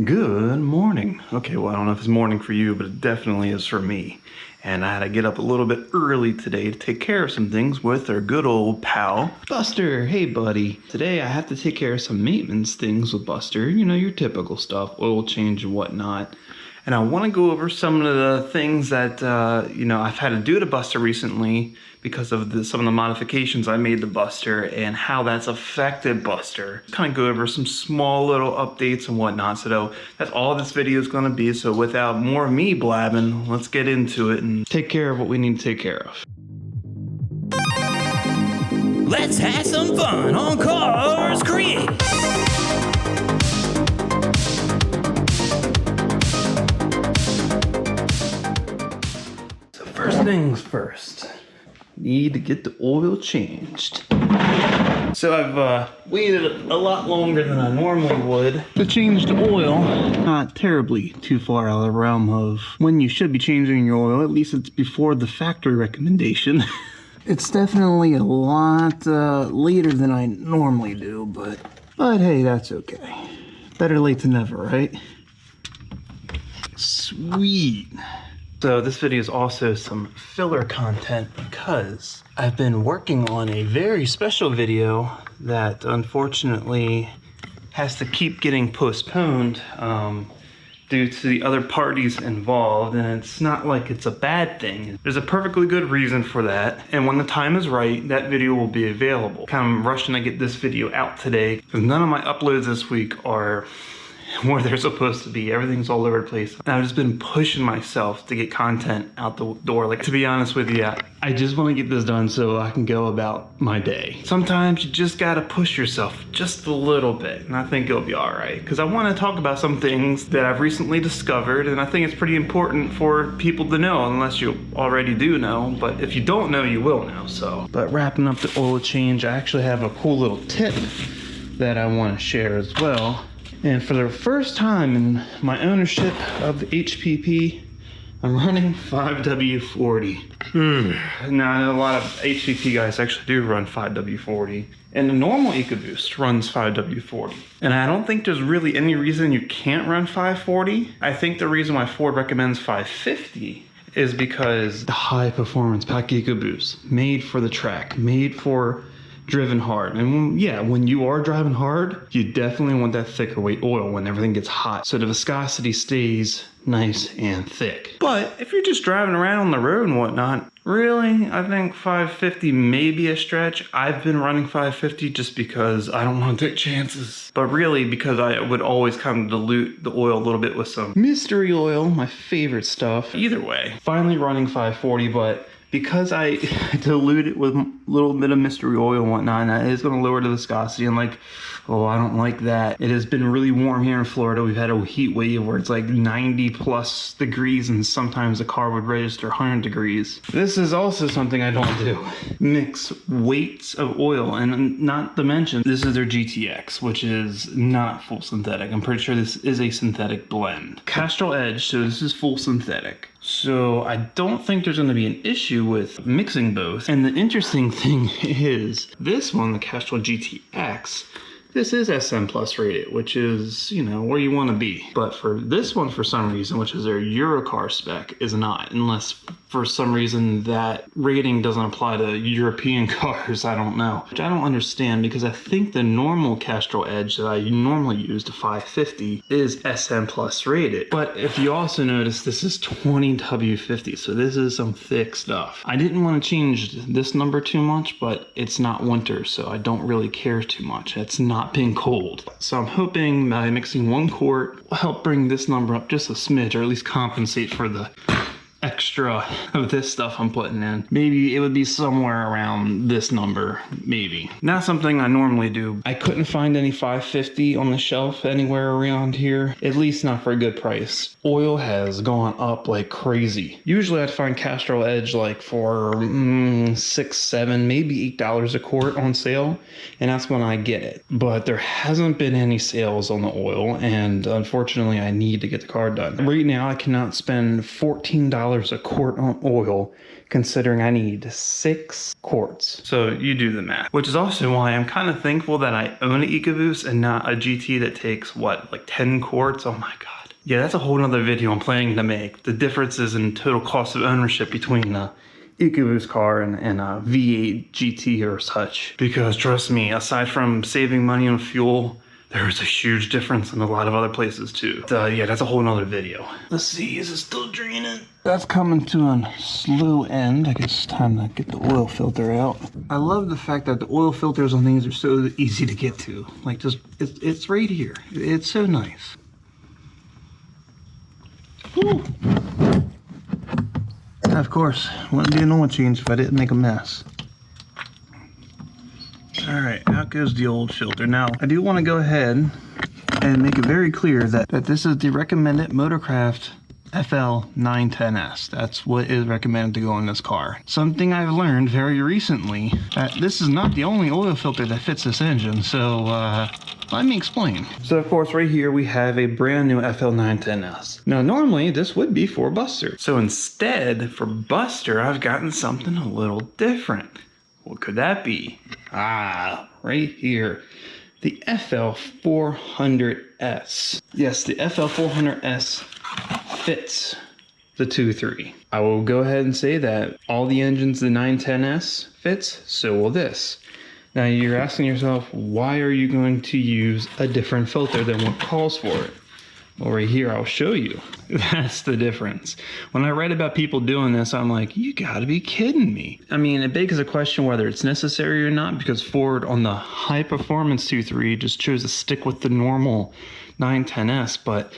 Good morning. Okay, well, I don't know if it's morning for you, but it definitely is for me. And I had to get up a little bit early today to take care of some things with our good old pal, Buster. Hey, buddy. Today I have to take care of some maintenance things with Buster. You know, your typical stuff, oil change and whatnot. And I want to go over some of the things that, I've had to do to Buster recently because of some of the modifications I made to Buster and how that's affected Buster. Kind of go over some small little updates and whatnot. So that's all this video is going to be. So without more of me blabbing, let's get into it and take care of what we need to take care of. Let's have some fun on Karz Created. First things first, need to get the oil changed. So I've waited a lot longer than I normally would to change the oil. Not terribly too far out of the realm of when you should be changing your oil. At least it's before the factory recommendation. It's definitely a lot later than I normally do, but hey, that's okay. Better late than never, right? Sweet. So this video is also some filler content because I've been working on a very special video that unfortunately has to keep getting postponed due to the other parties involved, and it's not like it's a bad thing. There's a perfectly good reason for that, and when the time is right, that video will be available. Kind of rushing to get this video out today because none of my uploads this week are where they're supposed to be. Everything's all over the place. And I've just been pushing myself to get content out the door. Like, to be honest with you, I just want to get this done so I can go about my day. Sometimes you just gotta push yourself just a little bit, and I think it'll be all right. Because I want to talk about some things that I've recently discovered, and I think it's pretty important for people to know, unless you already do know. But if you don't know, you will know. But wrapping up the oil change, I actually have a cool little tip that I want to share as well. And for the first time in my ownership of the HPP, I'm running 5W40. Now, I know a lot of HPP guys actually do run 5W40. And the normal EcoBoost runs 5W40. And I don't think there's really any reason you can't run 540. I think the reason why Ford recommends 550 is because the high performance pack EcoBoost, made for the track, made for driven hard. And yeah, when you are driving hard, you definitely want that thicker weight oil when everything gets hot, so the viscosity stays nice and thick. But if you're just driving around on the road and whatnot, really, I think 550 may be a stretch. I've been running 550 just because I don't want to take chances. But really, because I would always kind of dilute the oil a little bit with some mystery oil, my favorite stuff. Either way, finally running 540, but because I dilute it with a little bit of mystery oil and whatnot, it is going to lower the viscosity. And I don't like that. It has been really warm here in Florida. We've had a heat wave where it's like 90 plus degrees, and sometimes the car would register 100 degrees. This is also something I don't do. Mix weights of oil, and not to mention, this is their GTX, which is not full synthetic. I'm pretty sure this is a synthetic blend. Castrol Edge, so this is full synthetic. So I don't think there's going to be an issue with mixing both. And the interesting thing is, this one, the Castrol GTX, this is SM Plus rated, which is, where you want to be. But for this one, for some reason, which is their Eurocar spec, is not. Unless for some reason that rating doesn't apply to European cars, I don't know. Which I don't understand, because I think the normal Castrol Edge that I normally use, the 550, is SM Plus rated. But if you also notice, this is 20W50, so this is some thick stuff. I didn't want to change this number too much, but it's not winter, so I don't really care too much. It's not been cold. So I'm hoping by mixing 1 quart will help bring this number up just a smidge, or at least compensate for the extra of this stuff I'm putting in. Maybe it would be somewhere around this number, maybe. Not something I normally do. I couldn't find any 550 on the shelf anywhere around here, at least not for a good price. Oil has gone up like crazy. Usually I'd find Castrol Edge like for $6, $7, maybe $8 a quart on sale, and that's when I get it. But there hasn't been any sales on the oil, and unfortunately I need to get the car done. Right now I cannot spend $14 $2 a quart on oil, considering I need 6 quarts. So you do the math, which is also why I'm kind of thankful that I own an EcoBoost and not a GT that takes what, like 10 quarts? Oh my God. Yeah, that's a whole nother video I'm planning to make. The differences in total cost of ownership between a EcoBoost car and a V8 GT or such. Because trust me, aside from saving money on fuel, there's a huge difference in a lot of other places too. Yeah, that's a whole nother video. Let's see, is it still draining? That's coming to a slow end. I guess it's time to get the oil filter out. I love the fact that the oil filters on these are so easy to get to. Like just, it's right here. It's so nice. Woo. Of course, wouldn't be an oil change if I didn't make a mess. All right, out goes the old filter. Now, I do want to go ahead and make it very clear that this is the recommended Motorcraft FL 910S. That's what is recommended to go in this car. Something I've learned very recently, that this is not the only oil filter that fits this engine, so let me explain. So of course right here we have a brand new FL 910S. Now normally this would be for Buster. So instead for Buster I've gotten something a little different. What could that be? Ah, right here. The FL 400S. Yes, the FL 400S fits the 2.3. I will go ahead and say that all the engines the 910S fits, so will this. Now you're asking yourself, why are you going to use a different filter than what calls for it? Well, right here, I'll show you. That's the difference. When I read about people doing this, I'm like, you gotta be kidding me. I mean, it begs the question whether it's necessary or not, because Ford on the high performance 2.3 just chose to stick with the normal 910S, but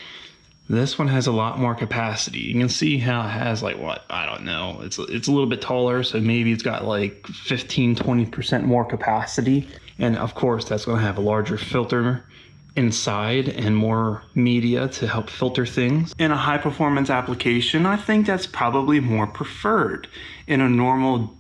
this one has a lot more capacity. You can see how it has like what, I don't know. It's a little bit taller, so maybe it's got like 15-20% more capacity. And of course, that's gonna have a larger filter inside and more media to help filter things. In a high performance application, I think that's probably more preferred. In a normal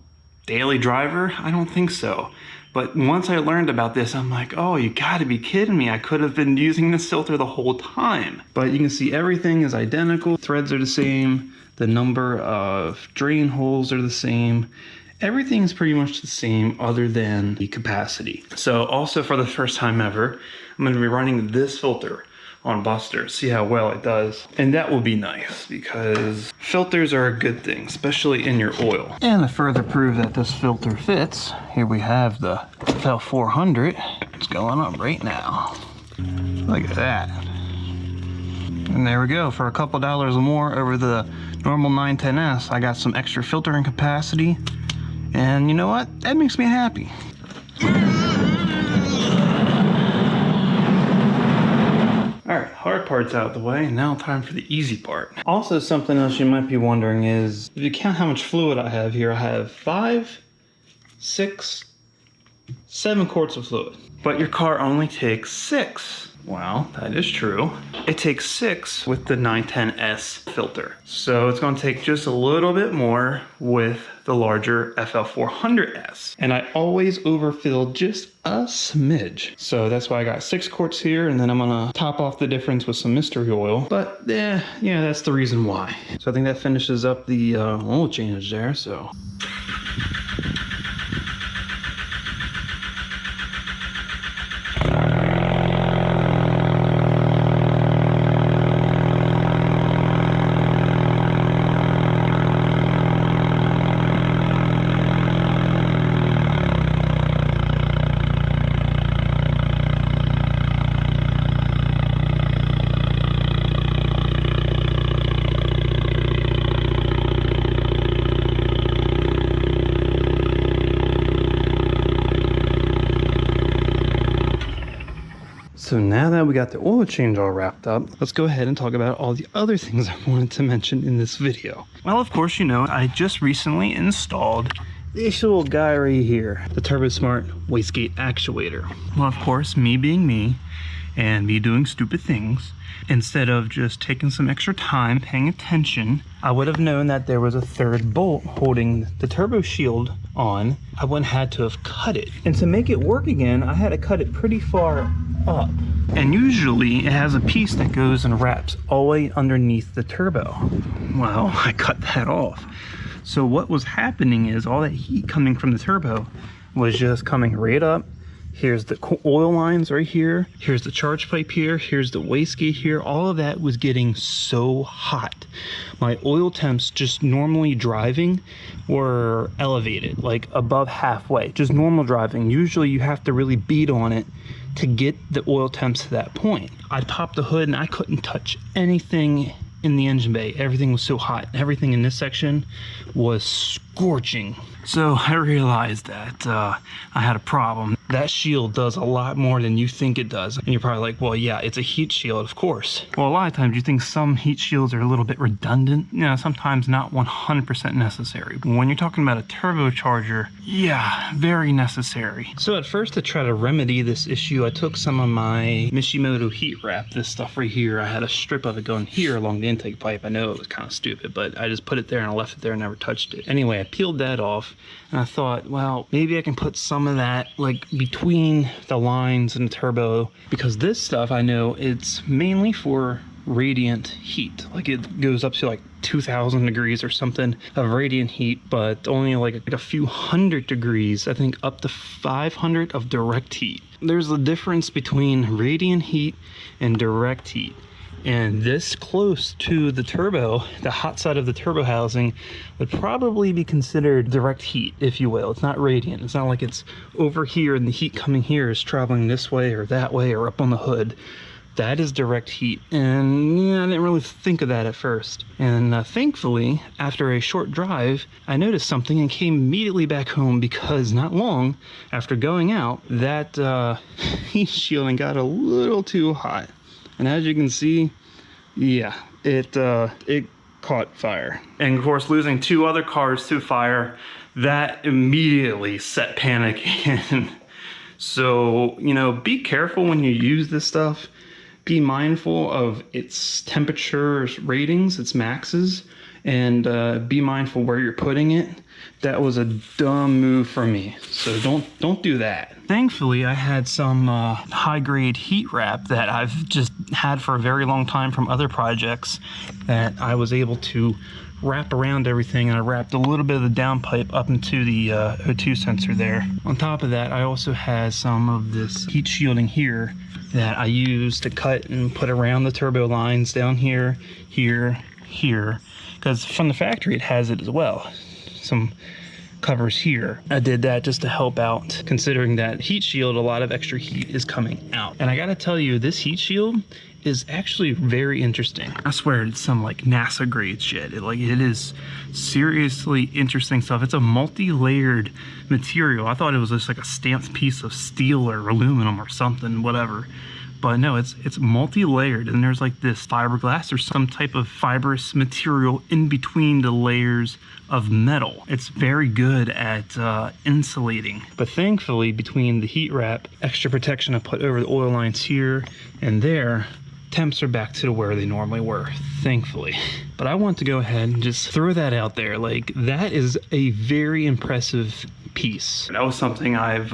daily driver, I don't think so. But once I learned about this, I'm like, oh, you gotta be kidding me. I could have been using this filter the whole time. But you can see everything is identical. Threads are the same. The number of drain holes are the same. Everything's pretty much the same other than the capacity. So also for the first time ever, I'm gonna be running this filter on Buster, see how well it does. And that will be nice because filters are a good thing, especially in your oil. And to further prove that this filter fits, here we have the FL 400. It's going up right now. Look at that. And there we go, for a couple dollars more over the normal 910S, I got some extra filtering capacity. And you know what? That makes me happy. Alright, hard part's out of the way, now time for the easy part. Also, something else you might be wondering is, if you count how much fluid I have here, I have 5, 6, 7 quarts of fluid. But your car only takes 6. Well, that is true. It takes 6 with the 910S filter. So it's going to take just a little bit more with the larger FL 400S. And I always overfill just a smidge. So that's why I got 6 quarts here, and then I'm going to top off the difference with some mystery oil. But yeah, that's the reason why. So I think that finishes up the oil change there, so. So now that we got the oil change all wrapped up, let's go ahead and talk about all the other things I wanted to mention in this video. Well, of course, you know, I just recently installed this little guy right here, the TurboSmart wastegate actuator. Well, of course, me being me, and me doing stupid things. Instead of just taking some extra time paying attention, I would have known that there was a third bolt holding the turbo shield on. I wouldn't had to have cut it. And to make it work again, I had to cut it pretty far up. And usually it has a piece that goes and wraps all the way underneath the turbo. Well, I cut that off. So what was happening is all that heat coming from the turbo was just coming right up. Here's the oil lines right here. Here's the charge pipe here. Here's the wastegate here. All of that was getting so hot. My oil temps just normally driving were elevated, like above halfway. Just normal driving. Usually you have to really beat on it to get the oil temps to that point. I popped the hood and I couldn't touch anything in the engine bay. Everything was so hot. Everything in this section was scorching. So I realized that I had a problem. That shield does a lot more than you think it does. And you're probably like, well, yeah, it's a heat shield, of course. Well, a lot of times you think some heat shields are a little bit redundant. You know, sometimes not 100% necessary. But when you're talking about a turbocharger, yeah, very necessary. So at first, to try to remedy this issue, I took some of my Mishimoto heat wrap, this stuff right here. I had a strip of it going here along the intake pipe. I know it was kind of stupid, but I just put it there and I left it there and never touched it. Anyway, I peeled that off and I thought, well, maybe I can put some of that like between the lines and the turbo, because this stuff I know it's mainly for radiant heat. Like it goes up to like 2000 degrees or something of radiant heat, but only like a few hundred degrees, I think up to 500 of direct heat. There's a difference between radiant heat and direct heat. And this close to the turbo, the hot side of the turbo housing, would probably be considered direct heat, if you will. It's not radiant. It's not like it's over here and the heat coming here is traveling this way or that way or up on the hood. That is direct heat. And yeah, I didn't really think of that at first. And thankfully, after a short drive, I noticed something and came immediately back home, because not long after going out, that heat shielding got a little too hot. And as you can see, yeah, it caught fire. And of course, losing 2 other cars to fire, that immediately set panic in. So, you know, be careful when you use this stuff. Be mindful of its temperature ratings, its maxes, and be mindful where you're putting it. That was a dumb move for me, so don't do that. Thankfully, I had some high-grade heat wrap that I've just had for a very long time from other projects that I was able to wrap around everything, and I wrapped a little bit of the downpipe up into the O2 sensor there. On top of that, I also had some of this heat shielding here that I used to cut and put around the turbo lines down here, here, here, because from the factory it has it as well. Some covers here. I did that just to help out, considering that heat shield, a lot of extra heat is coming out. And I gotta tell you, this heat shield is actually very interesting. I swear it's some like NASA grade shit. It is seriously interesting stuff. It's a multi-layered material. I thought it was just like a stamped piece of steel or aluminum or something, whatever. But no, it's multi-layered, and there's like this fiberglass or some type of fibrous material in between the layers of metal. It's very good at insulating. But thankfully, between the heat wrap, extra protection I put over the oil lines here and there, temps are back to where they normally were, thankfully. But I want to go ahead and just throw that out there. Like, that is a very impressive piece. That was something I've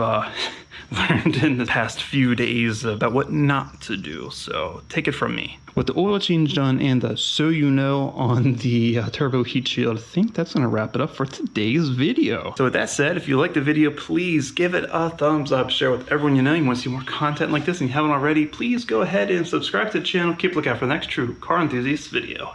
learned in the past few days about what not to do, so take it from me. With the oil change done and the so you know on the turbo heat shield, I think that's gonna wrap it up for today's video. So with that said, if you liked the video, please give it a thumbs up, share with everyone you know. You want to see more content like this and you haven't already, please go ahead and subscribe to the channel. Keep a lookout for the next true car enthusiast video.